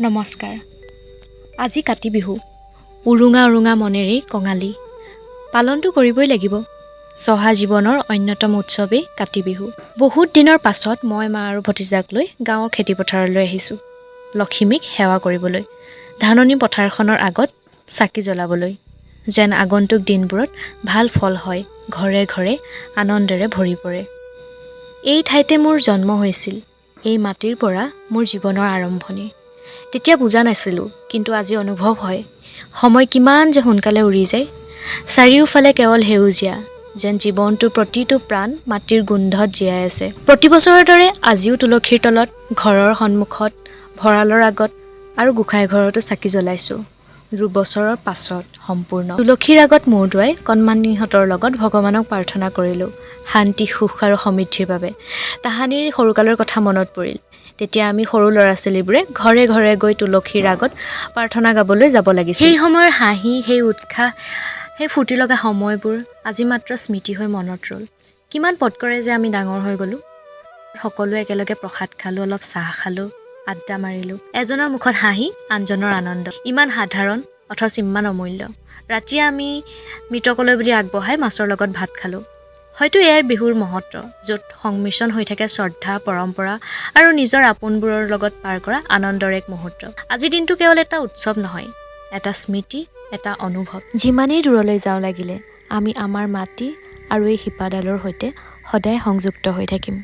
নমস্কাৰ। আজি কাতি বিহু। উৰুঙা উৰুঙা মনেৰেই কঙালী। পালনটো কৰিবই লাগিব। চহা জীৱনৰ অন্যতম উৎসৱেই কাতি বিহু। বহুত দিনৰ পাছত মই মা আৰু ভতিজাক লৈ গাঁৱৰ খেতিপথাৰলৈ আহিছোঁ। লখিমীক সেৱা কৰিবলৈ, ধাননি পথাৰখনৰ আগত চাকি জ্বলাবলৈ, যেন আগন্তুক দিনবোৰত ভাল ফল হয়, ঘৰে ঘৰে আনন্দেৰে ভৰি পৰে। এই ঠাইতে মোৰ জন্ম হৈছিল। এই মাটিৰ পৰা মোৰ জীৱনৰ আৰম্ভণি। তেতিয়া বুজা নাছিলোঁ, কিন্তু আজি অনুভৱ হয় সময় কিমান যে সোনকালে উৰি যায়। চাৰিওফালে কেৱল সেউজীয়া, যেন জীৱনটোৰ প্ৰতিটো প্ৰাণ মাটিৰ গোন্ধত জীয়াই আছে। প্ৰতি বছৰৰ দৰে আজিও তুলসীৰ তলত, ঘৰৰ সন্মুখত, ভঁৰালৰ আগত আৰু গোঁসাই ঘৰতো চাকি জ্বলাইছোঁ। দুবছৰৰ পাছত সম্পূৰ্ণ। তুলসীৰ আগত মূৰ দুৱাই কণমানিহঁতৰ লগত ভগৱানক প্ৰাৰ্থনা কৰিলোঁ, শান্তি, সুখ আৰু সমৃদ্ধিৰ বাবে। তাহানিৰ সৰুকালৰ কথা মনত পৰিল। তেতিয়া আমি সৰু ল'ৰা ছোৱালীবোৰে ঘৰে ঘৰে গৈ তুলসীৰ আগত প্ৰাৰ্থনা গাবলৈ যাব লাগিছিল। সেই সময়ৰ হাঁহি, সেই উৎসাহ, সেই ফূৰ্তি লগা সময়বোৰ আজি মাত্ৰ স্মৃতি হৈ মনত ৰ'ল। কিমান পটকৰে যে আমি ডাঙৰ হৈ গ'লোঁ। সকলোৱে একেলগে প্ৰসাদ খালোঁ, অলপ চাহ খালোঁ, আড্ডা মাৰিলোঁ। এজনৰ মুখত হাঁহি, আনজনৰ আনন্দ। ইমান সাধাৰণ অথচ ইমান অমূল্য। ৰাতিয়ে আমি মৃতকলৈ বুলি আগবঢ়াই মাছৰ লগত ভাত খালোঁ। হয়তো এয়াই বিহুৰ মহত্ব, য'ত সংমিশ্ৰণ হৈ থাকে শ্ৰদ্ধা, পৰম্পৰা আৰু নিজৰ আপোনবোৰৰ লগত পাৰ কৰা আনন্দৰ এক মুহূৰ্ত। আজিৰ দিনটো কেৱল এটা উৎসৱ নহয়, এটা স্মৃতি, এটা অনুভৱ। যিমানেই দূৰলৈ যাওঁ লাগিলে, আমি আমাৰ মাটি আৰু এই শিপাডালৰ সৈতে সদায় সংযুক্ত হৈ থাকিম।